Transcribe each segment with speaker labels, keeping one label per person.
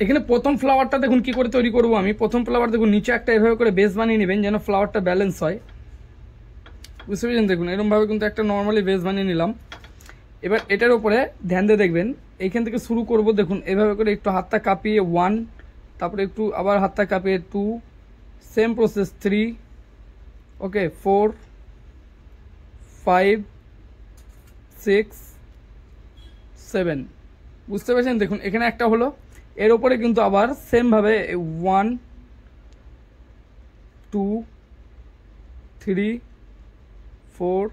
Speaker 1: এখানে প্রথম ফ্লাওয়ারটা দেখুন কি করে তৈরি করব আমি। প্রথম ফ্লাওয়ার দেখুন নিচে একটা এভাবে করে বেস বানিয়ে নেবেন যেন ফ্লাওয়ারটা ব্যালেন্স হয়, বুঝতে পেরেছেন। দেখুন এরকমভাবে কিন্তু একটা নর্মালি বেস বানিয়ে নিলাম। এবার এটার উপরে ধ্যান দিয়ে দেখবেন, এইখান থেকে শুরু করব। দেখুন এভাবে করে একটু হাতটা কাঁপিয়ে 1, তারপরে একটু আবার হাতটা কাঁপিয়ে 2, সেম প্রসেস 3, ওকে 4, 5, 6, 7, বুঝতে পেরেছেন। দেখুন এখানে একটা হলো, এর উপরে কিন্তু আবার সেমভাবে 1, 2, 3, 4,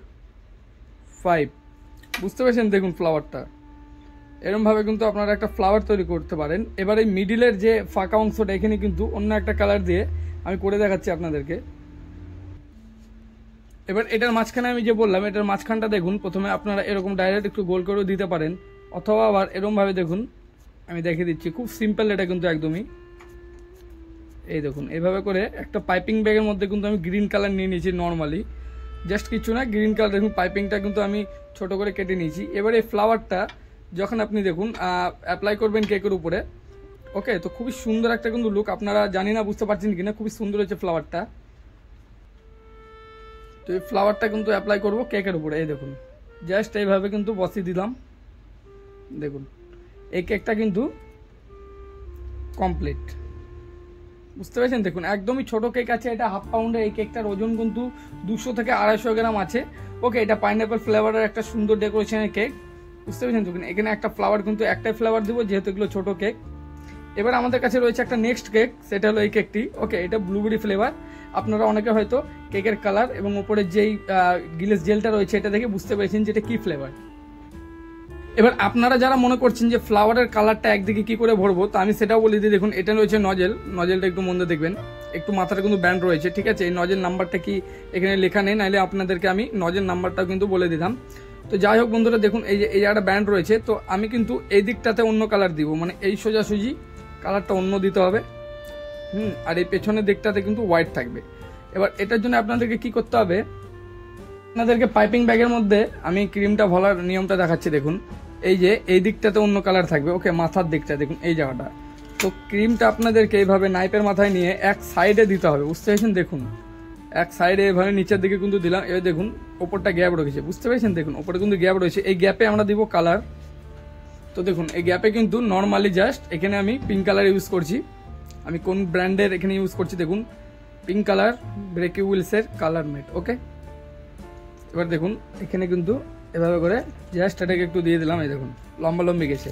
Speaker 1: 5, বুঝতে পেরেছেন। দেখুন ফ্লাওয়ারটা এরকমভাবে কিন্তু আপনারা একটা ফ্লাওয়ার তৈরি করতে পারেন। এবার এই মিডিলের যে ফাঁকা অংশটা এখানে কিন্তু অন্য একটা কালার দিয়ে আমি করে দেখাচ্ছি আপনাদেরকে। এবার এটার মাঝখানে আমি যে বললাম, এটার মাঝখানটা দেখুন প্রথমে আপনারা এরকম ডাইরেক্ট একটু গোল করেও দিতে পারেন, অথবা আবার এরকমভাবে দেখুন আমি দেখিয়ে দিচ্ছি, খুব সিম্পল এটা কিন্তু একদমই। এই দেখুন এইভাবে করে একটা পাইপিং ব্যাগের মধ্যে কিন্তু আমি গ্রিন কালার নিয়ে নিয়েছি নর্মালি, জাস্ট কিছু না, গ্রিন কালার। দেখুন পাইপিংটা কিন্তু আমি ছোট করে কেটে নিয়েছি। এবার এই ফ্লাওয়ারটা যখন আপনি দেখুন অ্যাপ্লাই করবেন কেকের উপরে, ওকে, তো খুবই সুন্দর একটা কিন্তু লুক, আপনারা জানি না বুঝতে পারছেন কিনা, খুবই সুন্দর হচ্ছে ফ্লাওয়ারটা। তো এই ফ্লাওয়ারটা কিন্তু অ্যাপ্লাই করব কেকের উপরে। এই দেখুন জাস্ট এইভাবে কিন্তু বসিয়ে দিলাম। দেখুন এই কেকটা কিন্তু কমপ্লিট, বুঝতে পেরেছেন। দেখুন একদমই ছোট কেক আছে, এটা হাফ পাউন্ডের। এই কেকটার ওজন কিন্তু 200 থেকে 250 গ্রাম আছে, ওকে। এটা পাইনঅ্যাপেল ফ্লেভারের একটা সুন্দর ডেকোরেশনের কেক, বুঝতে পেরেছেন। দেখুন এখানে একটা ফ্লাওয়ার কিন্তু একটাই ফ্লেভার দিব যেহেতু এগুলো ছোট কেক। এবার আমাদের কাছে রয়েছে একটা নেক্সট কেক, সেটা হলো এই কেকটি, ওকে। এটা ব্লুবেরি ফ্লেভার। আপনারা অনেকে হয়তো কেকের কালার এবং উপরে যেই গ্লেস জেলটা রয়েছে এটা দেখে বুঝতে পেরেছেন যে এটা কি ফ্লেভার। এবার আপনারা যারা মনে করছেন যে ফ্লাওয়ারের কালারটা একদিকে কি করে ভরবো, তো আমি সেটাও বলে দিই। দেখুন এটা রয়েছে নজেল, নজেলটা একটু মন দিয়ে দেখবেন, একটু মাথাটা কিন্তু ব্যান্ড রয়েছে, ঠিক আছে। এই নজেল নাম্বারটা কি এখানে লেখা নেই, নাহলে আপনাদেরকে আমি নজেল নাম্বারটাও কিন্তু বলে দিতাম। তো যাই হোক বন্ধুরা, দেখুন এই যে এই একটা ব্যান্ড রয়েছে, তো আমি কিন্তু এই দিকটাতে অন্য কালার দিব, মানে এই সোজাসুজি কালারটা অন্য দিতে হবে, আর এই পেছনের দিকটাতে কিন্তু হোয়াইট থাকবে। এবার এটার জন্য আপনাদেরকে কি করতে হবে, আপনাদেরকে পাইপিং ব্যাগের মধ্যে আমি ক্রিমটা ভরার নিয়মটা দেখাচ্ছি। দেখুন এই যে এই দিকটাতে অন্য কালার থাকবে, ওকে, মাথার দিকটা দেখুন এই জায়গাটা। তো ক্রিমটা আপনাদেরকে এইভাবে নাইপের মাথায় নিয়ে এক সাইডে দিতে হবে, বুঝতে পেরেছেন। দেখুন এক সাইডে এভাবে নিচের দিকে কিন্তু দিলাম। এবার দেখুন ওপরটা গ্যাপ রয়েছে, বুঝতে পেরেছেন। দেখুন ওপরে কিন্তু গ্যাপ রয়েছে, এই গ্যাপে আমরা দিব কালার। তো দেখুন এই গ্যাপে কিন্তু নর্মালি জাস্ট এখানে আমি পিঙ্ক কালার ইউজ করছি। আমি কোন ব্র্যান্ডের এখানে ইউজ করছি দেখুন, পিঙ্ক কালার, ব্রেকি উইলসের কালার মেট, ওকে। এবার দেখুন এখানে কিন্তু এভাবে করে জাস্ট এটাকে একটু দিয়ে দিলাম, এই দেখুন লম্বা লম্বি গেছে।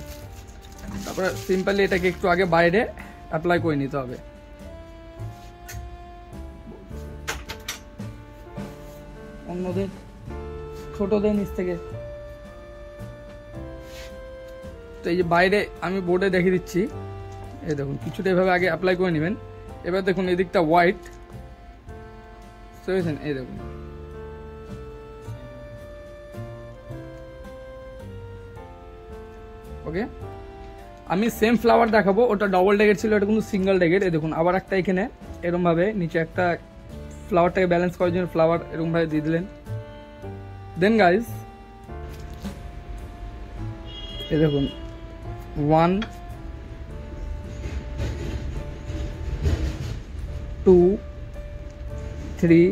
Speaker 1: তারপরে সিম্পলি এটাকে একটু আগে বাইরে অ্যাপ্লাই করে নিতে হবে। অন্যদের ছোটদের নিচ থেকে, তো এই যে বাইরে আমি বোর্ডে দেখিয়ে দিচ্ছি, এই দেখুন কিছুটা এভাবে আগে অ্যাপ্লাই করে নেবেন। এবার দেখুন এদিকটা হোয়াইট, বুঝতে পেরেছেন। এই দেখুন ওকে, আমি সেম ফ্লাওয়ার দেখাবো, ওটা ডবল ডেগের ছিল, এটা কিন্তু সিঙ্গেল ডেগের। এই দেখুন আবার একটা এখানে এরকম ভাবে নিচে একটা ফ্লাওয়ারটাকে ব্যালেন্স করার জন্য ফ্লাওয়ার এরকম ভাবে দিয়ে দিলেন। দেন গাইস এই দেখুন 1, 2, 3,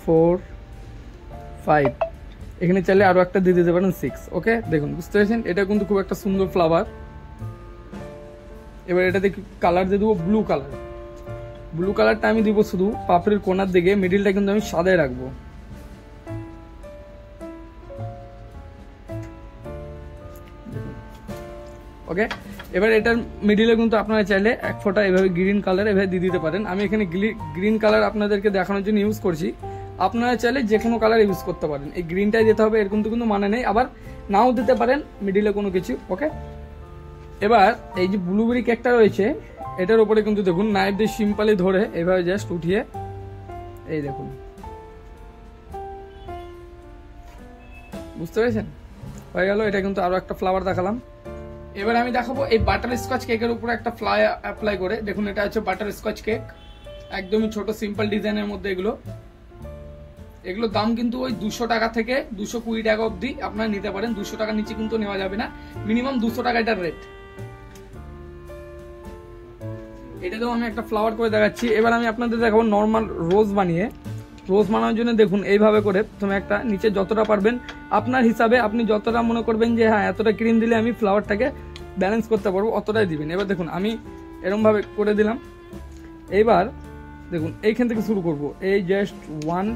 Speaker 1: 4, 5, এখানে চাইলে আরো একটা দিয়ে দিতে পারেন 6, ওকে। দেখুন বুঝতে পেরেছেন, এটা কিন্তু খুব একটা সুন্দর ফ্লাওয়ার। এবার এটাতে কালার দিয়ে দেবো ব্লু কালার। ব্লু কালারটা আমি দিব শুধু পাপড়ির কোনার দিকে, মিডিলটা কিন্তু আমি সাদায় রাখবো। ওকে, এবার এটার মিডিলে কিন্তু আপনারা চাইলে এক ফোঁটা এভাবে গ্রিন কালার এভাবে দিয়ে দিতে পারেন। আমি এখানে গ্রিন কালার আপনাদেরকে দেখানোর জন্য ইউজ করছি, আপনারা চাইলে যে কোনো কালার ইউজ করতে পারেন। এই গ্রিনটাই দিতে হবে এরকম তো কিন্তু মানে নেই, আবার নাও দিতে পারেন মিডিলে কোনো কিছু, ওকে। এবার এই যে ব্লুবেরি কেকটা রয়েছে এটার উপরে কিন্তু দেখুন নাইফ দিয়ে সিম্পলি ধরে এভাবে জাস্ট উঠিয়ে, এই দেখুন, বুঝতে পেরেছেন, হয়ে গেল। এটা কিন্তু আরো একটা ফ্লাওয়ার দেখালাম। এবার আমি দেখাবো এই বাটার স্কচ কেকের উপরে একটা ফ্লাওয়ার অ্যাপ্লাই করে। দেখুন এটা হচ্ছে বাটার স্কচ কেক, একদমই ছোট সিম্পল ডিজাইনের মধ্যে এগুলো দাম কিন্তু ওই 200 টাকা থেকে 220 টাকা অবধি আপনারা নিতে পারেন। 200 টাকার নিচে কিন্তু নেওয়া যাবে না, মিনিমাম 200 টাকা এটার রেট। এটাতেও আমি একটা ফ্লাওয়ার করে দেখাচ্ছি। এবার আমি আপনাদের দেখাবো নর্মাল রোজ বানিয়ে। রোজ বানানোর জন্য দেখুন এইভাবে করে প্রথমে একটা নিচে যতটা পারবেন আপনার হিসাবে, আপনি যতটা মনে করবেন যে হ্যাঁ এতটা ক্রিম দিলে আমি ফ্লাওয়ারটাকে ব্যালেন্স করতে পারবো অতটাই দিবেন। এবার দেখুন আমি এরমভাবে করে দিলাম। এইবার দেখুন এইখান থেকে শুরু করব, এই জাস্ট 1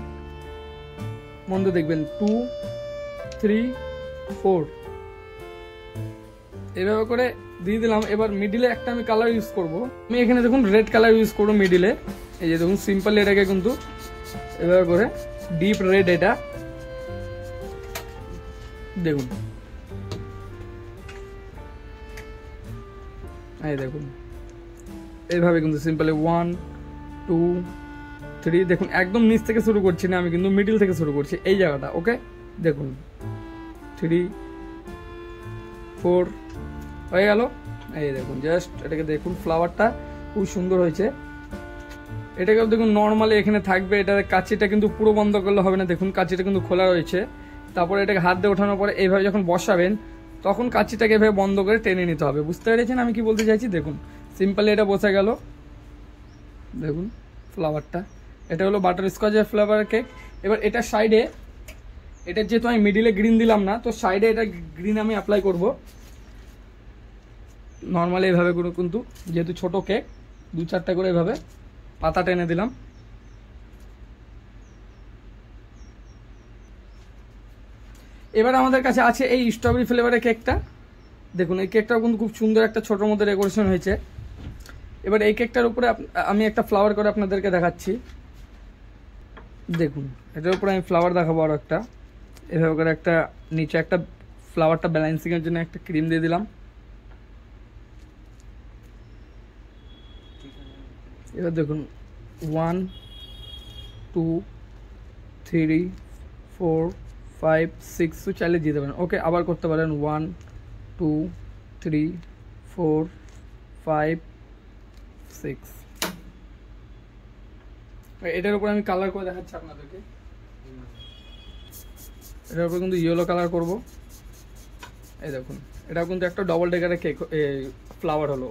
Speaker 1: বন্ধ দেখবেন 2 3 4 এইভাবে করে দিয়ে দিলাম। এবার মিডিলে একটা আমি কালার ইউজ করব, আমি এখানে দেখুন রেড কালার ইউজ করবো মিডিলে। এই যে দেখুন সিম্পল এটাকে কিন্তু এভাবে করে ডিপ রেড, এটা দেখুন এই দেখুন এইভাবে কিন্তু সিম্পলি 1 2 3 দেখুন একদম নিচ থেকে শুরু করছি না, আমি কিন্তু মিডিল থেকে শুরু করছি এই জায়গাটা। ওকে দেখুন 3 4 হয়ে গেল। এই দেখুন জাস্ট এটাকে দেখুন ফ্লাওয়ারটা খুব সুন্দর হয়েছে। এটাকেও দেখুন নর্মালি এখানে থাকবে, এটার কাঁচিটা কিন্তু পুরো বন্ধ করলে হবে না, দেখুন কাঁচিটা কিন্তু খোলা রয়েছে। তারপরে এটাকে হাত দিয়ে ওঠানোর পরে এইভাবে যখন বসাবেন তখন কাঁচিটাকে এভাবে বন্ধ করে টেনে নিতে হবে। বুঝতে পেরেছেন আমি কি বলতে চাইছি? দেখুন সিম্পলি এটা বসে গেল। দেখুন ফ্লাওয়ারটা, এটা হলো বাটার স্কচের ফ্লেভার কেক। এবার এটা সাইডে, এটা যেহেতু আমি মিডিলে গ্রিন দিলাম না, তো সাইডে এটা গ্রিন আমি অ্যাপ্লাই করব নর্মালি এইভাবে করে, কিন্তু যেহেতু ছোট কেক 2-4টা করে এভাবে পাতা টেনে দিলাম। এবার আমাদের কাছে আছে এই স্ট্রবেরি ফ্লেভারের কেকটা। দেখুন এই কেকটাও কিন্তু খুব সুন্দর একটা ছোটোর মধ্যে ডেকোরেশন হয়েছে। এবার এই কেকটার উপরে আমি একটা ফ্লাওয়ার করে আপনাদেরকে দেখাচ্ছি। দেখুন এটার উপরে আমি ফ্লাওয়ার দেখাবো আরও একটা, এভাবে করে একটা নিচে একটা ফ্লাওয়ারটা ব্যালেন্সিংয়ের জন্য একটা ক্রিম দিয়ে দিলাম। এবার দেখুন 1 2 3 4 5 6 তো চালিয়ে দিতে পারেন। ওকে আবার করতে পারেন 1 2 3 4 5 6। এটার উপর আমি কালার করে দেখাচ্ছি আপনাদেরকে। এটার উপর কিন্তু ইয়েলো কালার করব। এই দেখুন এটাও কিন্তু একটা ডবল ডেকারের কেক ফ্লাওয়ার হলো।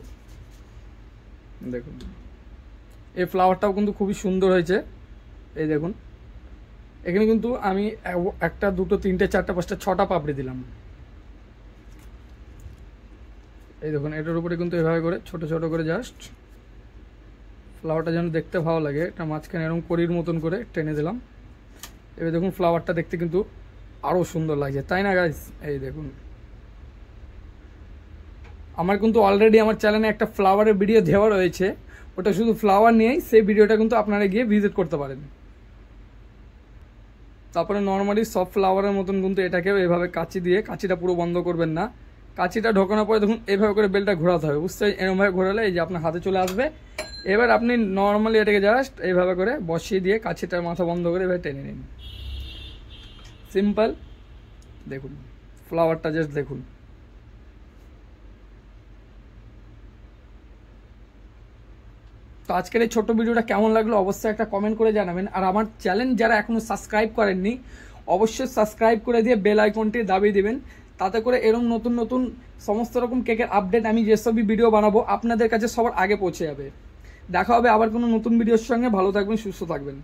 Speaker 1: দেখুন এই ফ্লাওয়ারটাও কিন্তু খুবই সুন্দর হয়েছে। এই দেখুন এখানে কিন্তু আমি 1 2 3 4 5 6টা পাপড়ি দিলাম। এই দেখুন এটার উপরে কিন্তু এভাবে করে ছোট ছোট করে জাস্ট ফ্লাওয়ারটা যেন দেখতে ভালো লাগে, এটা মাঝখানে এরকম কড়ির মতন করে টেনে দিলাম। এবার দেখুন ফ্লাওয়ারটা দেখতে কিন্তু আরও সুন্দর লাগছে, তাই না গাইস? এই দেখুন আমার কিন্তু অলরেডি আমার চ্যানেলে একটা ফ্লাওয়ারের ভিডিও দেওয়া রয়েছে, ওটা শুধু ফ্লাওয়ার নিয়েই, সেই ভিডিওটা কিন্তু আপনারা গিয়ে ভিজিট করতে পারেন। তারপরে নর্মালি সব ফ্লাওয়ারের মতন কিন্তু এটাকেও এভাবে কাঁচি দিয়ে, কাঁচিটা পুরো বন্ধ করবেন না, কাঁচিটা ঢোকানোর পরে দেখুন এইভাবে করে বেলটা ঘোরাতে হবে। বুঝতে এরকমভাবে ঘোরালে এই যে আপনার হাতে চলে আসবে। এবার আপনি নর্মালি এটাকে জাস্ট এইভাবে করে বসিয়ে দিয়ে কাঁচিটার মাথা বন্ধ করে এভাবে টেনে নিন। সিম্পল। দেখুন ফ্লাওয়ারটা জাস্ট দেখুন। তো আজকের এই ছোট্ট ভিডিওটা কেমন লাগলো অবশ্যই একটা কমেন্ট করে জানাবেন। আর আমার চ্যানেল যারা এখনো সাবস্ক্রাইব করেননি অবশ্যই সাবস্ক্রাইব করে দিয়ে বেল আইকনটি দাবিয়ে দিবেন, তাতে করে এরকম নতুন নতুন সমস্ত রকম কেকের আপডেট আমি যেসবই ভিডিও বানাবো আপনাদের কাছে সবার আগে পৌঁছে যাবে। দেখা হবে আবার কোনো নতুন ভিডিওর সঙ্গে। ভালো থাকবেন, সুস্থ থাকবেন।